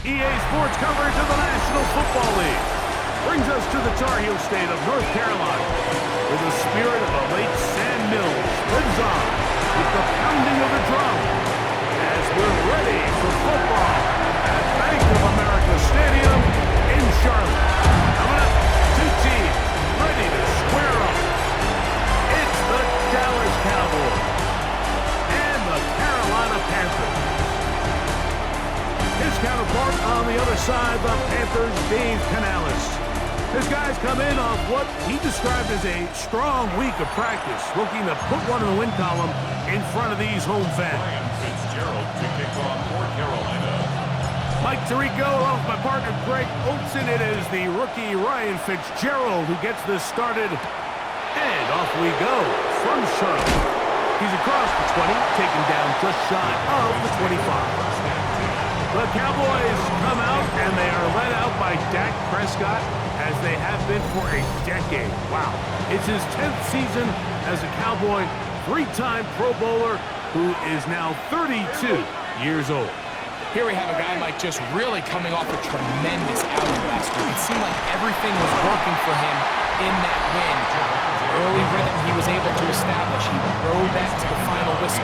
EA Sports coverage of the National Football League brings us to the Tar Heel state of North Carolina, where the spirit of the late Sam Mills lives on with the pounding of the drum as we're ready for football at Bank of America Stadium in Charlotte. Coming up, two teams ready to square up. It's the Dallas Cowboys and the Carolina Panthers. His counterpart on the other side, the Panthers' Dave Canales. His guys come in off what he described as a strong week of practice, looking to put one in the win column in front of these home fans. Fitzgerald to kick off for Carolina. Mike Tirico, along with my partner Greg Olson. It is the rookie Ryan Fitzgerald who gets this started. And off we go from Charlotte. He's across the 20, taken down just shy of the 25. The Cowboys come out, and they are led out by Dak Prescott, as they have been for a decade. Wow. It's his 10th season as a Cowboy, three-time Pro Bowler, who is now 32 years old. Here we have a guy, Mike, just really coming off a tremendous outing last week. It seemed like everything was working for him in that win. Early rhythm he was able to establish. He rode that to the final whistle.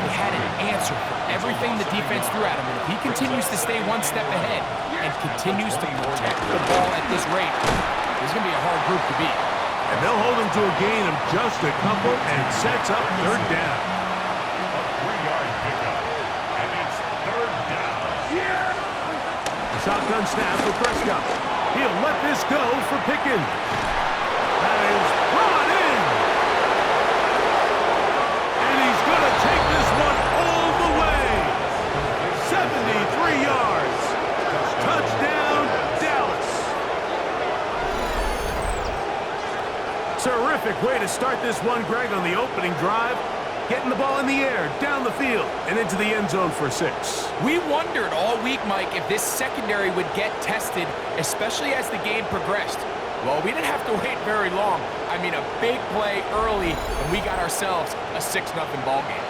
He had an answer for everything the defense threw at him. And if he continues to stay one step ahead and continues to protect the ball at this rate, this is going to be a hard group to beat. And they'll hold him to a gain of just a couple and sets up third down. A 3-yard pickup. And it's third down. The shotgun snap for Prescott. He'll let this go for Pickens. That is brought in. And he's going to take this one all the way. 73 yards. Touchdown, Dallas. Terrific way to start this one, Greg, on the opening drive. Getting the ball in the air, down the field, and into the end zone for 6. We wondered all week, Mike, if this secondary would get tested, especially as the game progressed. Well, we didn't have to wait very long. I mean, a big play early, and we got ourselves a 6-0 ball game.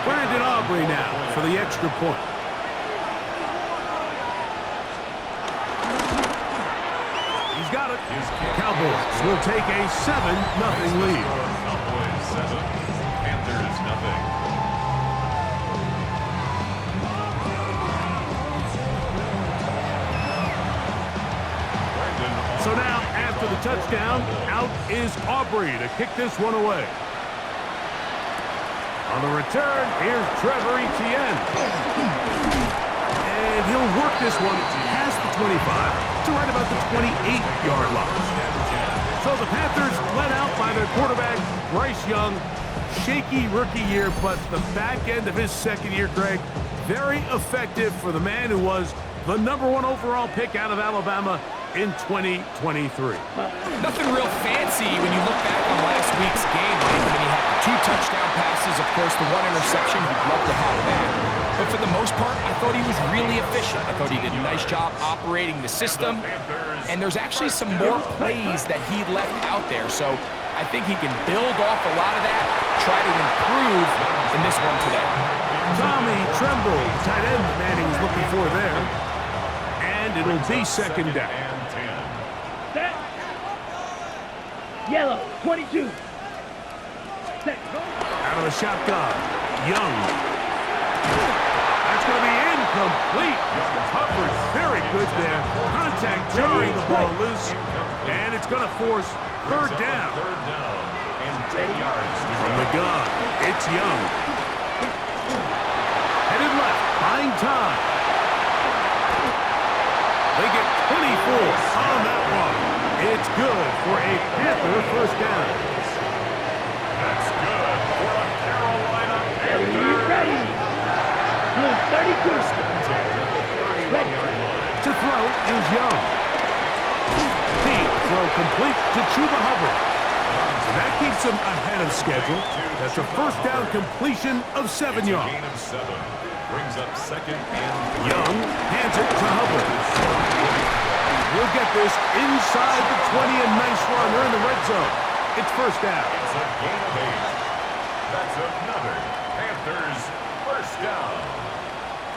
Brandon Aubrey now for the extra point. He's got it. Cowboys will take a 7-0 lead. Cowboys 7, Panthers nothing. So now, after the touchdown, out is Aubrey to kick this one away. On the return, here's Trevor Etienne. And he'll work this one past the 25 to right about the 28-yard line. So the Panthers led out by their quarterback, Bryce Young. Shaky rookie year, but the back end of his second year, Greg, very effective for the man who was the #1 overall pick out of Alabama in 2023. Nothing real fancy when you look back on last week's game. Mike. I mean, he had 2 touchdown passes, of course, the 1 interception. He'd love to have that. But for the most part, I thought he was really efficient. I thought he did a nice job operating the system. And there's actually some more plays that he left out there. So I think he can build off a lot of that, try to improve in this one today. Tommy Tremble, tight end, the man he was looking for there. And it'll be second down. Set. Yellow, 22. Set. Out of the shotgun, Young. That's going to be incomplete. Coverage very good there. Contact jarring the ball loose. And it's going to force third down. Third down and 10 yards. From the gun, it's Young. Headed left, buying time. They get 24 on that one. It's good for a Panther first down. That's good for a Carolina Panthers. Ready. Blue 32. Ready. To throw is Young. Deep throw complete to Chuba Hubbard. So that keeps him ahead of schedule. That's a first down completion of 7 yards. Gain of 7. Brings up second and 3. Young hands it to Hubbard. He'll get this inside the 20, a nice run. They're in the red zone. It's first down. It's a gain of 8. That's another Panthers first down.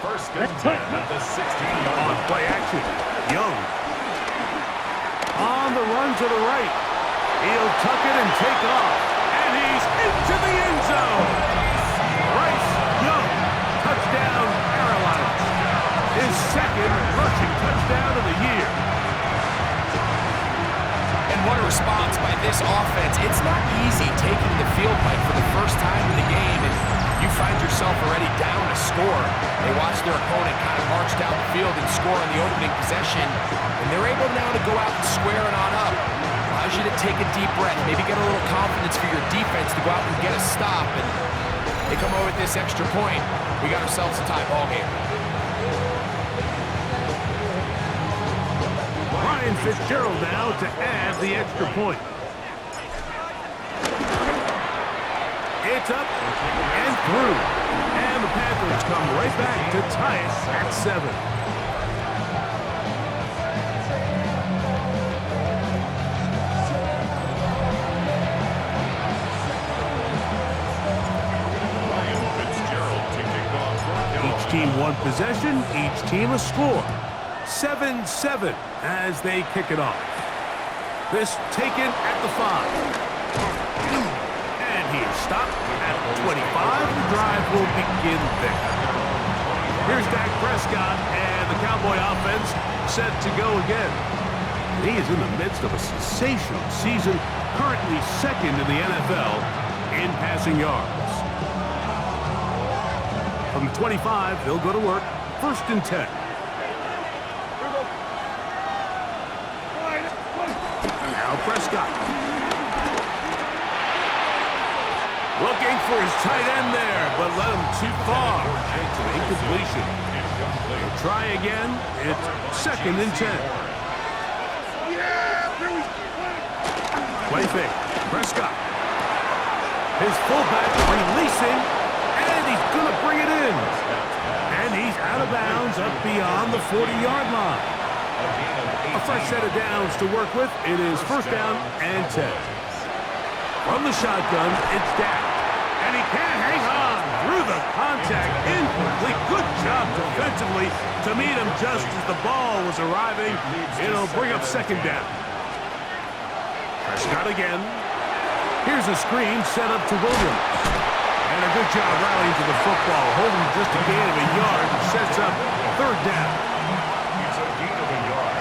First and 10 at the 16-yard On line. play action, Young. On the run to the right. He'll tuck it and take off. And he's into the end zone. Bryce Young, touchdown, Carolina. His second rushing touchdown of the year. And what a response by this offense. It's not easy taking the field, Mike, for the first time in the game, and you find yourself already down a score. They watch their opponent kind of march down the field and score on the opening possession, and they're able now to go out and square it on up. Allows you to take a deep breath, maybe get a little confidence for your defense to go out and get a stop, and they come over with this extra point. We got ourselves a tie ball game. Ryan Fitzgerald now to add the extra point. It's up and through. And the Panthers come right back to tie it at 7. Ryan Fitzgerald to kick off for Carolina. Each team one possession, each team a score. 7-7 as they kick it off. This taken at the 5. And he is stopped at 25. The drive will begin there. Here's Dak Prescott and the Cowboy offense set to go again. He is in the midst of a sensational season, currently second in the NFL in passing yards. From the 25, they'll go to work. First and 10. Now Prescott. Looking for his tight end there, but led him too far. It's an incompletion. He'll try again. It's second and 10. Play fake. Prescott. His fullback releasing, and he's going to bring it in. And he's out of bounds up beyond the 40-yard line. A fresh set of downs to work with. It is first down and 10. From the shotgun, it's Dak. And he can't hang on through the contact. Incomplete. Good job defensively to meet him just as the ball was arriving. It'll bring up second down. Prescott again. Here's a screen set up to Williams. And a good job rallying to the football. Holding just a gain of a yard and sets up third down. It's a gain of a yard.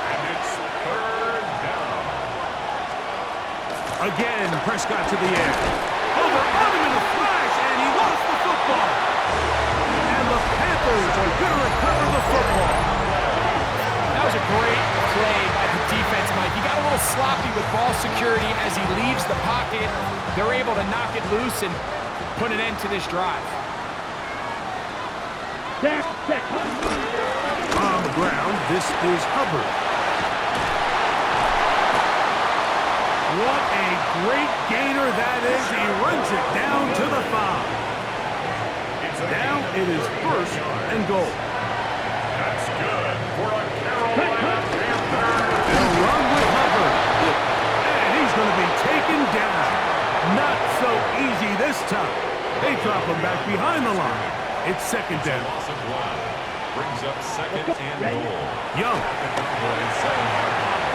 And it's third down. Again, Prescott to the air. Over on him in a flash, and he lost the football. And the Panthers are going to recover the football. That was a great play by the defense, Mike. He got a little sloppy with ball security as he leaves the pocket. They're able to knock it loose and put an end to this drive. On the ground, this is Hubbard. What a great gainer that is. He runs it down to the 5. Now it is first and goal. That's good for a Carolina Panther. They'll run with Hubbard. And he's going to be taken down. Not so easy this time. They drop him back behind the line. It's second down. Loss of one. Brings up second and goal. Young.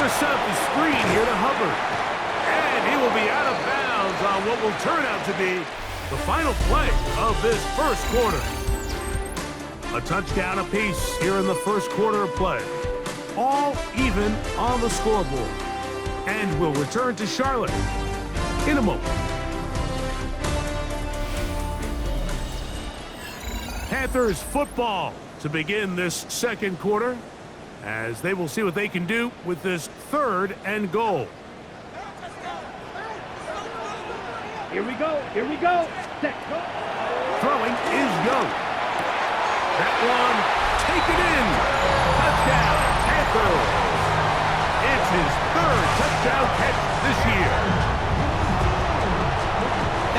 They're set up the screen here to Hubbard. And he will be out of bounds on what will turn out to be the final play of this first quarter. A touchdown apiece here in the first quarter of play. All even on the scoreboard. And we'll return to Charlotte in a moment. Panthers football to begin this second quarter, as they will see what they can do with this third and goal. Here we go. Here we go. Set. Go. Throwing is Young. That one taken in. Touchdown, Panthers. It's his third touchdown catch this year.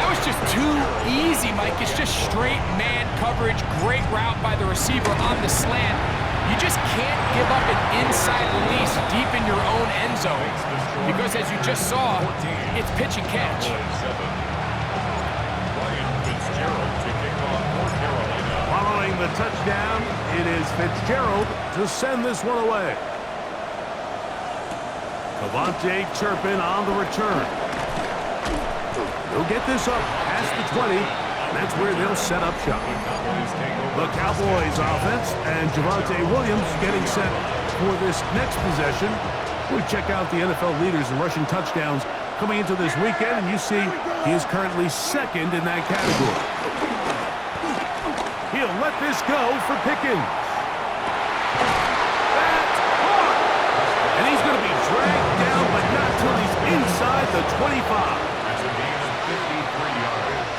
That was just too easy, Mike. It's just straight man coverage. Great route by the receiver on the slant. You just can't give up an inside release deep in your own end zone. Because as you just saw, it's pitch and catch. Ryan Fitzgerald to kick off for Carolina. Following the the touchdown. It is Fitzgerald to send this one away. Devontae Turpin on the return. He'll get this up past the 20. That's where they'll set up shop. The Cowboys offense and Javonte Williams getting set for this next possession. We check out the NFL leaders in rushing touchdowns coming into this weekend, and you see he is currently second in that category. He'll let this go for Pickens. That's caught! And he's going to be dragged down, but not till he's inside the 25. That's a gain of 53 yards.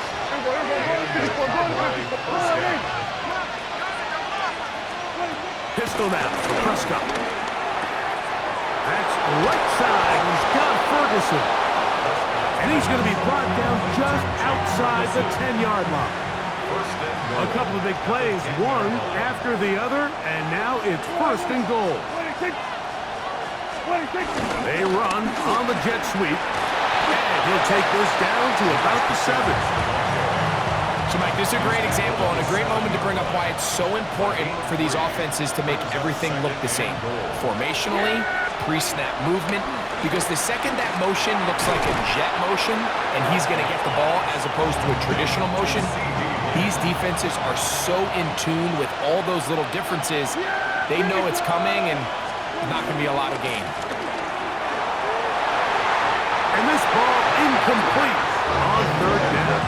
Pistol now for Prescott. That's right side. He's got Ferguson. And he's going to be brought down just outside the 10-yard line. A couple of big plays, one after the other, and now it's first and goal. They run on the jet sweep, and he'll take this down to about the 7. So, Mike, this is a great example and a great moment to bring up why it's so important for these offenses to make everything look the same. Formationally, pre-snap movement, because the second that motion looks like a jet motion and he's going to get the ball as opposed to a traditional motion, these defenses are so in tune with all those little differences, they know it's coming and there's not going to be a lot of gain. And this ball incomplete on third down.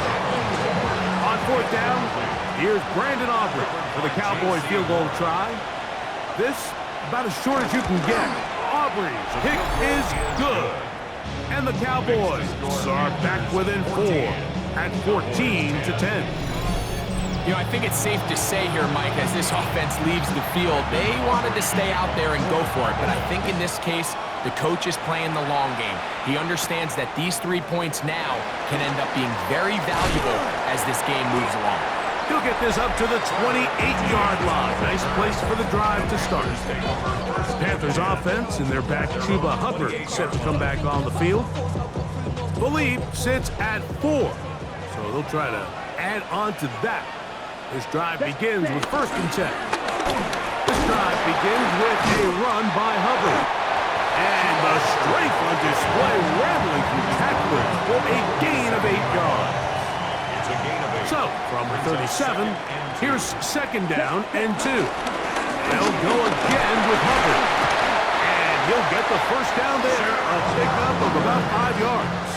On fourth down, here's Brandon Aubrey for the Cowboy field goal try. This about as short as you can get. Aubrey's kick is good. And the Cowboys are back within 4 at 14-10. You know, I think it's safe to say here, Mike, as this offense leaves the field, they wanted to stay out there and go for it. But I think in this case, the coach is playing the long game. He understands that these 3 points now can end up being very valuable as this game moves along. He'll get this up to the 28-yard line. Nice place for the drive to start. Panthers offense and their back Chuba Hubbard set to come back on the field. The lead sits at 4, so they'll try to add on to that. This drive begins with 1st and 10. This drive begins with a run by Hubbard. And the strength on display, rambling through tacklers for a gain of 8 yards. It's a gain of 8. So, from 37, here's 2nd down and 2. They'll go again with Hubbard. And he'll get the 1st down there, a pickup of about 5 yards.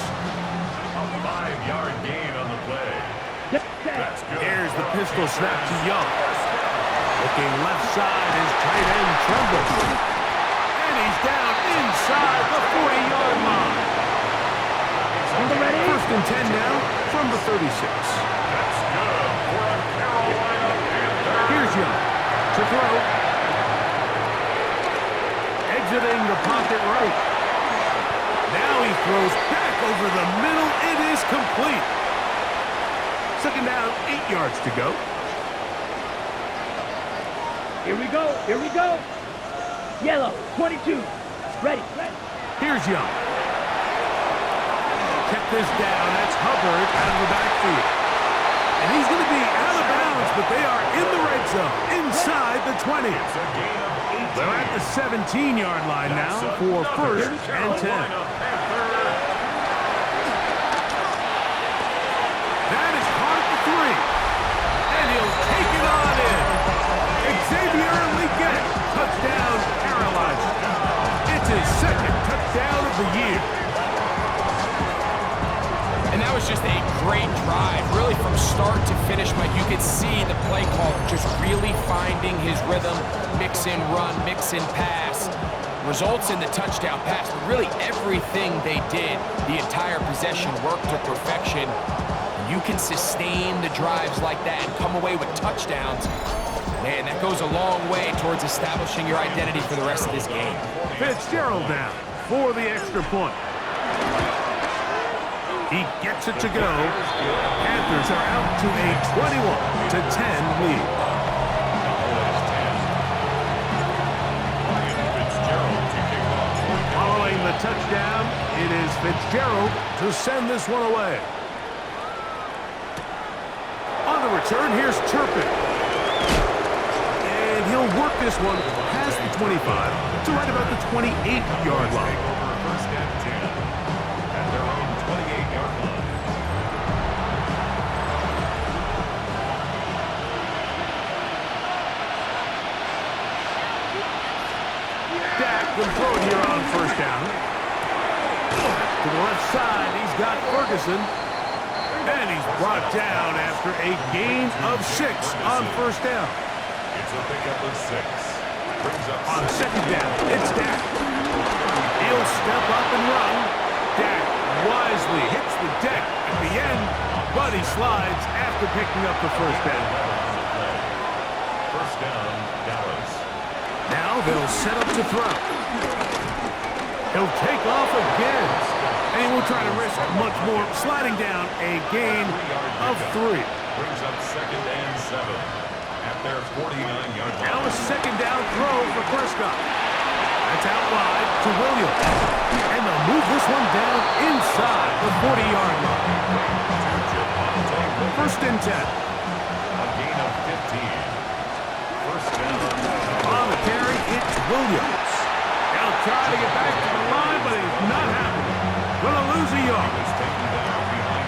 A 5-yard gain on the play. That's good. Here's the pistol snap to Young. Looking left side is tight end Tremble. And he's down inside the 40-yard line. 1st and 10 now from the 36. That's good for a Carolina Panther. Here's Young to throw. Exiting the pocket right. Now he throws back over the middle. It is complete. 2nd down, 8 yards to go. Here we go. Here we go. Yellow, 22. Ready. Here's Young. Kept this down. That's Hubbard out of the backfield. And he's going to be out of bounds, but they are in the red zone, inside the 20. It's a gain of 18. They're at the 17-yard line now for 1st and 10. That is caught at the 3. And he'll take it on in. Xavier Legette, touchdown, Carolina. It's his 2nd touchdown of the year. And that was just a great drive, really from start to finish, Mike. You could see the play caller just really finding his rhythm, mix and run, mix and pass. Results in the touchdown pass, but really everything they did, the entire possession worked to perfection. You can sustain the drives like that and come away with touchdowns. Man, that goes a long way towards establishing your identity for the rest of this game. Fitzgerald now for the extra point. He gets it to go. Panthers are out to a 21-10 lead. Following the touchdown, it is Fitzgerald to send this one away. On the return, here's Turpin. work this one past the 25 to right about the 28-yard line. First and 10 at their own 28-yard line. Dak will throw it here on first down. To the left side, he's got Ferguson. And he's brought down after a gain of 6 on first down. It's a pickup of 6. Brings up On second down, it's Dak. He'll step up and run. Dak wisely hits the deck at the end, but he slides after picking up the first down. First down, Dallas. Now they'll set up to throw. He'll take off again. And he will try to risk much more, sliding down a gain of 3. Brings up second and 7 at their 49-yard line. Now a second down throw for Prescott. That's out wide to Williams. And they'll move this one down inside the 40-yard line. First and 10. A gain of 15. First down. On the carry, it's Williams. They'll try to get back to the line, but it's not happening. Gonna lose a yard.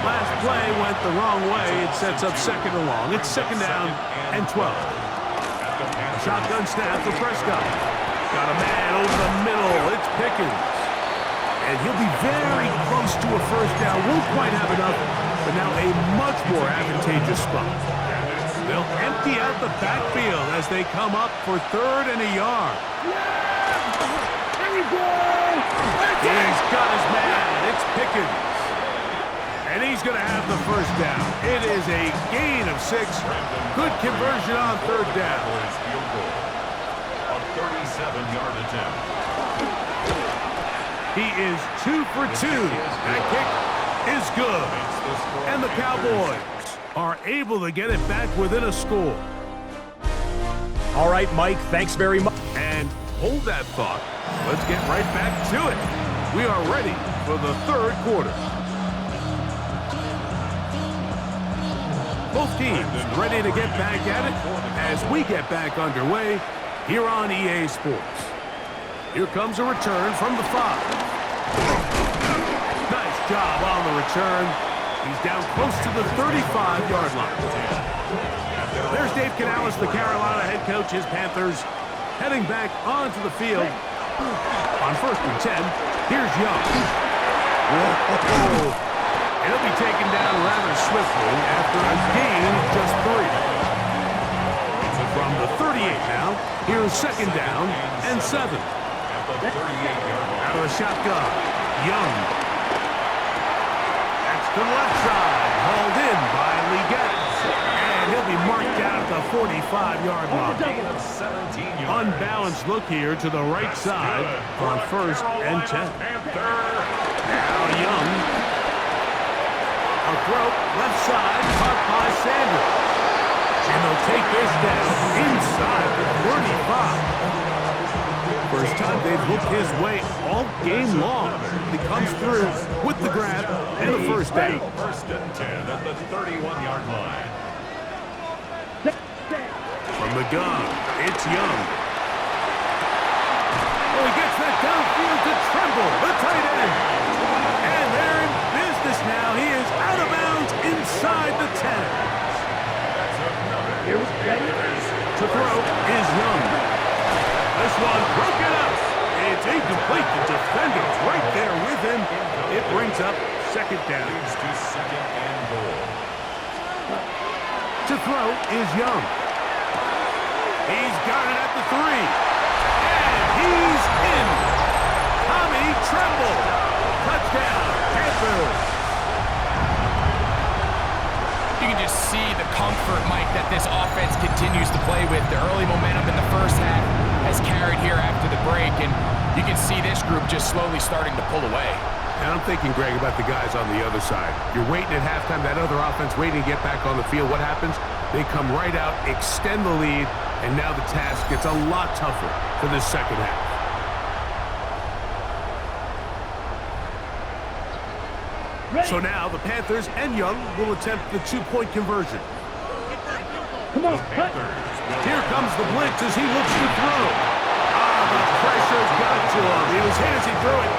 Last play went the wrong way. It sets up second and long. It's second down and 12. A shotgun snap for Prescott. Got a man over the middle. It's Pickens. And he'll be very close to a first down. Won't quite have enough, but now a much more advantageous spot. They'll empty out the backfield as they come up for third and a yard. He's got his man. It's Pickens. And he's going to have the first down. It is a gain of 6. Good conversion on third down. Field goal. A 37-yard attempt. He is 2 for 2. That kick is good. And the Cowboys are able to get it back within a score. All right, Mike, thanks very much. And hold that thought. Let's get right back to it. We are ready for the third quarter. Both teams ready to get back at it as we get back underway here on EA Sports. Here comes a return from the 5. Nice job on the return. He's down close to the 35-yard line. There's Dave Canales, the Carolina head coach, his Panthers, heading back onto the field. On first and 10, here's Young. Whoa. He'll be taken down rather swiftly after a gain of just 3. From the 38 now, here's second down and 7. Out of the shotgun, Young. That's to the left side, hauled in by Leggett. And he'll be marked down at the 45-yard line. Unbalanced look here to the right side on first and 10. Now Young. A throw, left side, caught by Sanders. And they'll take this down inside the 35. First time they've looked his way all game long. He comes through with the grab and the first down. First and 10 at the 31-yard line. From the gun, it's Young. Oh, he gets that downfield to Tremble, the tight end. And they're in business now. He is out of bounds inside the 10. To throw is Young. This one broken up. It's incomplete. The defender's right there with him. It brings up second down. To second and goal. To throw is Young. He's got it at the 3. And he's in. Tommy Tremble. Touchdown, Panthers. You can just see the comfort, Mike, that this offense continues to play with. The early momentum in the first half has carried here after the break, and you can see this group just slowly starting to pull away. And I'm thinking, Greg, about the guys on the other side. You're waiting at halftime, that other offense waiting to get back on the field. What happens? They come right out, extend the lead, and now the task gets a lot tougher for this second half. So now the Panthers and Young will attempt the 2-point conversion. Come on, Panthers Here comes the blitz as he looks to throw. The pressure's got to him. He was hit as he threw it.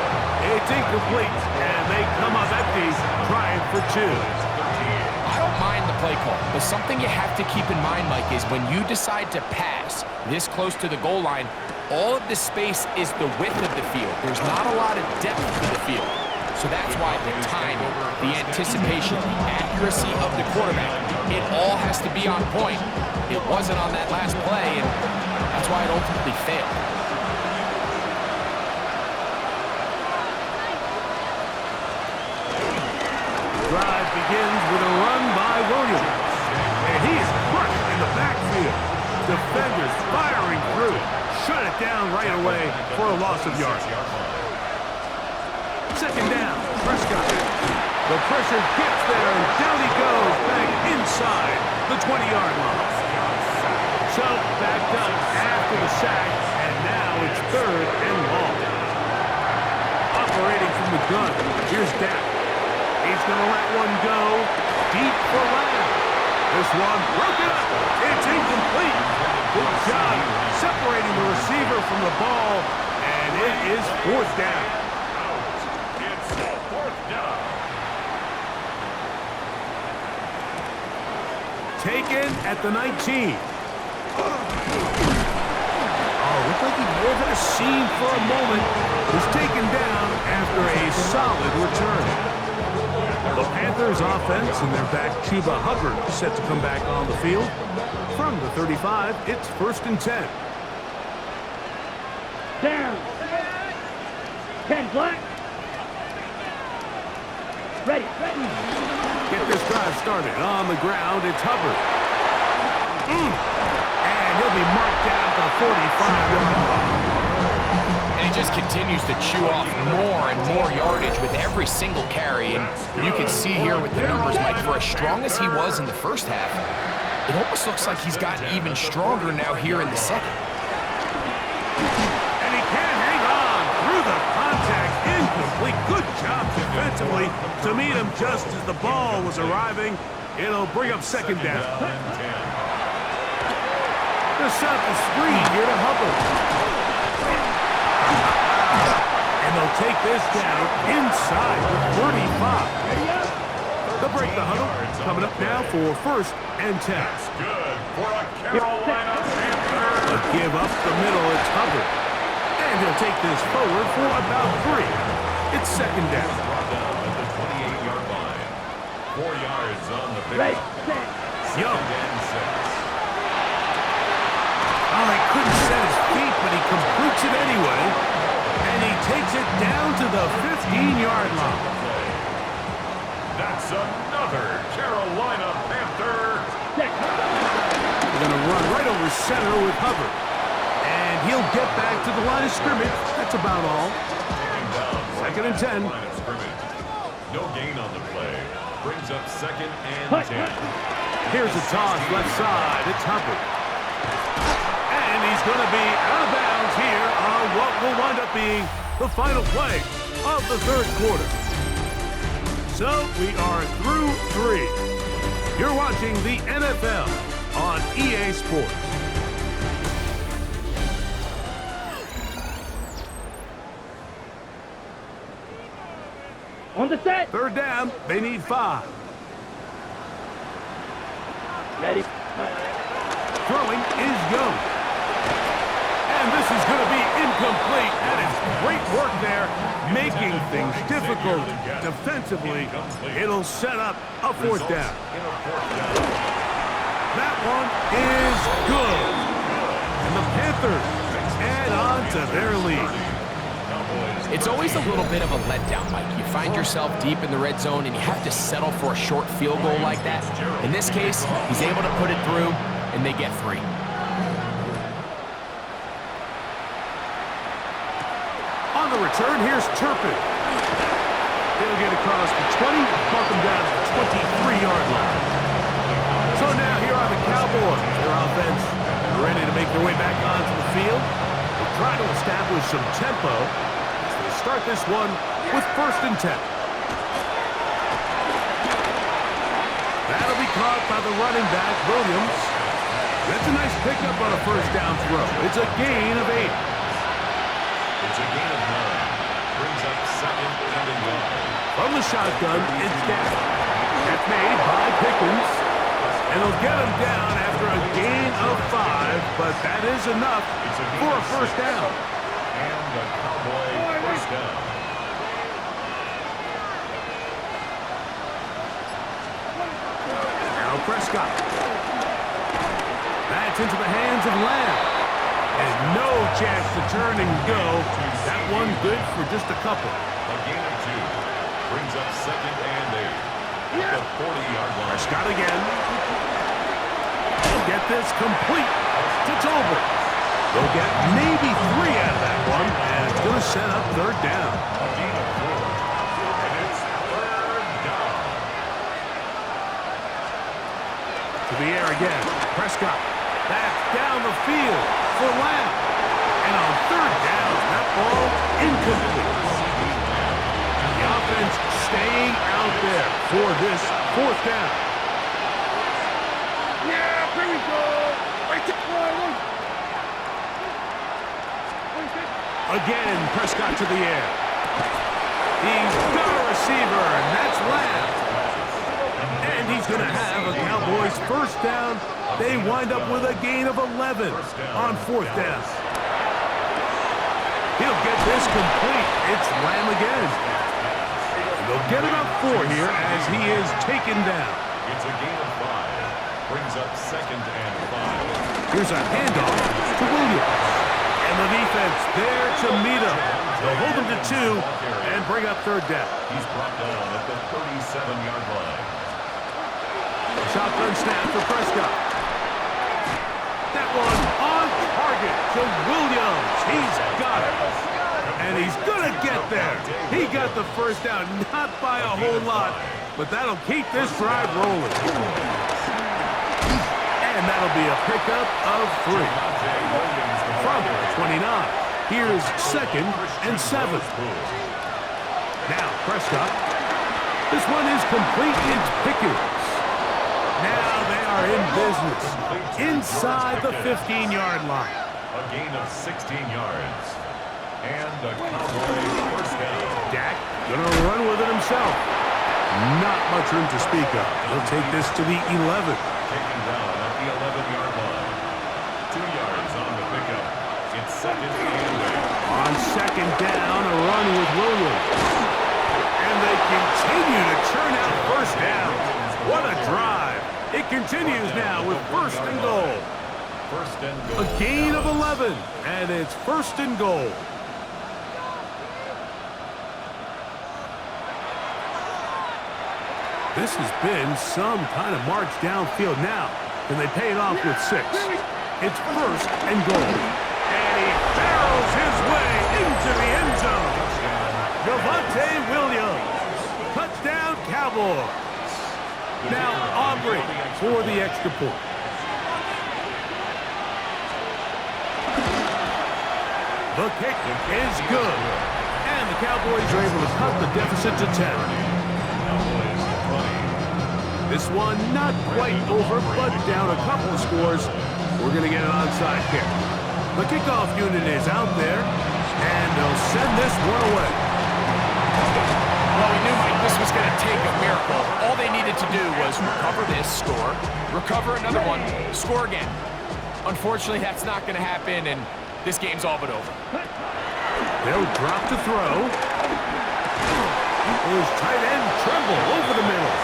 It's incomplete, and they come up empty, trying for 2. I don't mind the play call, but something you have to keep in mind, Mike, is when you decide to pass this close to the goal line, all of the space is the width of the field. There's not a lot of depth to the field. So that's why the timing, the anticipation, the accuracy of the quarterback, it all has to be on point. It wasn't on that last play, and that's why it ultimately failed. Drive begins with a run by Williams. And he's crushed in the backfield. Defenders firing through. Shut it down right away for a loss of yards. Second down, Prescott. The pressure gets there, and down he goes back inside the 20-yard line. So backed up after the sack, and now it's 3rd and long. Operating from the gun, here's Dak. He's going to let one go deep for Lamb. This one broken up. It's incomplete. Good job separating the receiver from the ball, and it is 4th down. It's 4th down. Taken at the 19. Looked like he may have had a seam for a moment. Was taken down after a solid return. The Panthers offense and their back Chuba Hubbard set to come back on the field. From the 35, it's 1st and 10. Down. 10 black. Ready. Get this drive started on the ground. It's Hubbard. And he'll be marked down at the 45-yard line. And he just continues to chew off more and more yardage with every single carry. And you can see here with the numbers, Mike, for as strong as he was in the first half, it almost looks like he's gotten even stronger now here in the second. And he can't hang on through the contact. Incomplete. Good job defensively to meet him just as the ball was arriving. It'll bring up 2nd down. To set up the screen here to Hubbard. And they'll take this down inside the 35. They'll break the huddle. Coming up now for 1st and 10. Good for a Carolina Panthers. A give up the middle, it's Hubbard. And he'll take this forward for about 3. It's 2nd down. Brought down at the 28-yard line. 4 yards on the Ready. pickup. Young. 2nd and 6. Oh, he couldn't set his feet, but he completes it anyway. And he takes it down to the 15-yard line. That's another Carolina Panther. They're going to run right over center with Hubbard. And he'll get back to the line of scrimmage. That's about all. 2nd and 10. Line of scrimmage. No gain on the play. Brings up 2nd and 10. Here's a toss left side. It's Hubbard. And he's going to be out of bounds here on what will wind up being the final play of the 3rd quarter. So we are through 3. You're watching the NFL on EA Sports. On the set. 3rd down, they need 5. Ready. Throwing is Young. And this is going to be incomplete. That is great work there, making things difficult defensively. It'll set up a 4th down. That one is good. And the Panthers add on to their lead. It's always a little bit of a letdown, Mike. You find yourself deep in the red zone and you have to settle for a short field goal like that. In this case, he's able to put it through, and they get 3. On the return, here's Turpin. He'll get across the 20, mark him down to the 23-yard line. So now here are the Cowboys. Their offense ready to make their way back onto the field. They're trying to establish some tempo as they start this one with 1st and 10. That'll be caught by the running back, Williams. That's a nice pickup on a first down throw. It's a gain of 8. It's a gain of 9. Brings up second and a yard. From the shotgun, it's down. That's made by Pickens. And they'll get him down after a gain of 5, but that is enough for a first down. And the Cowboy first down. Now Prescott. That's into the hands of Lamb. And no chance to turn and go. That one good for just a couple. A gain of 2. Brings up second and 8. At the 40-yard line. Prescott again. They'll get this complete to Tolbert. They'll get maybe 3 out of that one, and it's going to set up third down. A gain of 4. And it's third down. To the air again. Prescott. Back down the field for Lamb. And on third down, that ball incomplete. The offense staying out there for this fourth down. Yeah, here we go. Again, Prescott to the air. He's got a receiver, and that's Lamb. And he's going to have a Cowboys first down. They wind up with a gain of 11 on fourth down. He'll get this complete. It's Lamb again. They'll get about 4 here as he is taken down. It's a gain of 5. Brings up second and 5. Here's a handoff to Williams. And the defense there to meet him. They'll hold him to 2 and bring up third down. He's brought down at the 37-yard line. Shotgun snap for Prescott. That one on target to Williams. He's got it. And he's going to get there. He got the first down, not by a whole lot, but that'll keep this drive rolling. And that'll be a pickup of 3. From 29. Here's second and 7. Now Prescott. This one is complete. It's Pickens. Now they are in business. Inside the 15-yard line. A gain of 16 yards. And the Cowboys first down. Dak gonna run with it himself. Not much room to speak of. He'll take this to the 11. Taken down at the 11-yard line. 2 yards on the pickup. It's second and 8. On second down, a run with Williams. And they continue to churn out first downs. What a drive. It continues now with first and goal. First and goal. A gain of 11, and it's first and goal. This has been some kind of march downfield now. Can they pay it off with 6? It's first and goal. And he barrels his way into the end zone. Javonte Williams. Touchdown, Cowboys. Now Aubrey for the extra point. The kick is good. And the Cowboys are able to cut the deficit to 10. This one not quite over, but down a couple of scores. We're going to get an onside kick. The kickoff unit is out there, and they'll send this one away. Well, we knew, Mike, this was going to take a miracle. All they needed to do was recover this, score, recover another one, score again. Unfortunately, that's not going to happen, and this game's all but over. They'll drop to throw. His tight end Tremble over the middle.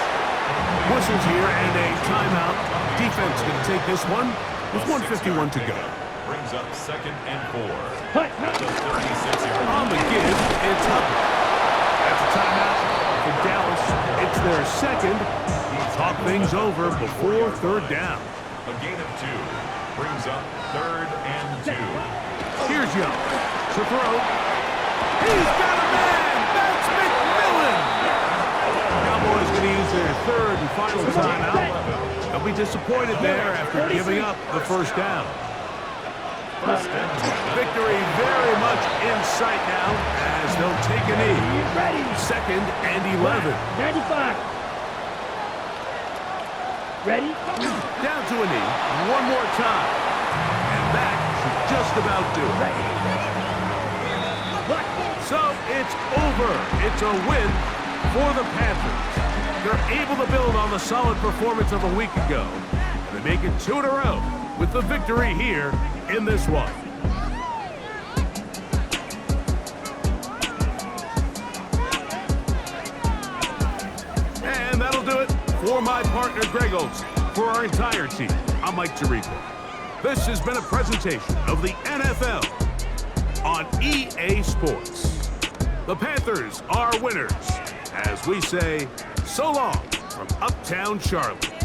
Whistles here and a timeout. Defense going to take this one with 1:51 to go. Brings up second and 4. At the 36-yard line. On the give, it's Hubbard. That's a timeout for Dallas. It's their second. Talk things over before third down. A gain of 2. Brings up third and 2. Here's Young to throw. He's got a man. That's McMillan. Cowboys going to use their third and final timeout. They'll be disappointed there after giving up the first down. Victory very much in sight now as they'll take a knee. Second and 11. 95. Ready? Down to a knee. One more time. And that should just about do it. Ready. What? So it's over. It's a win for the Panthers. They're able to build on the solid performance of a week ago. And they make it 2 in a row with the victory here in this one. And that'll do it for my partner, Greg Olson. For our entire team, I'm Mike Tirico. This has been a presentation of the NFL on EA Sports. The Panthers are winners, as we say, so long from Uptown Charlotte.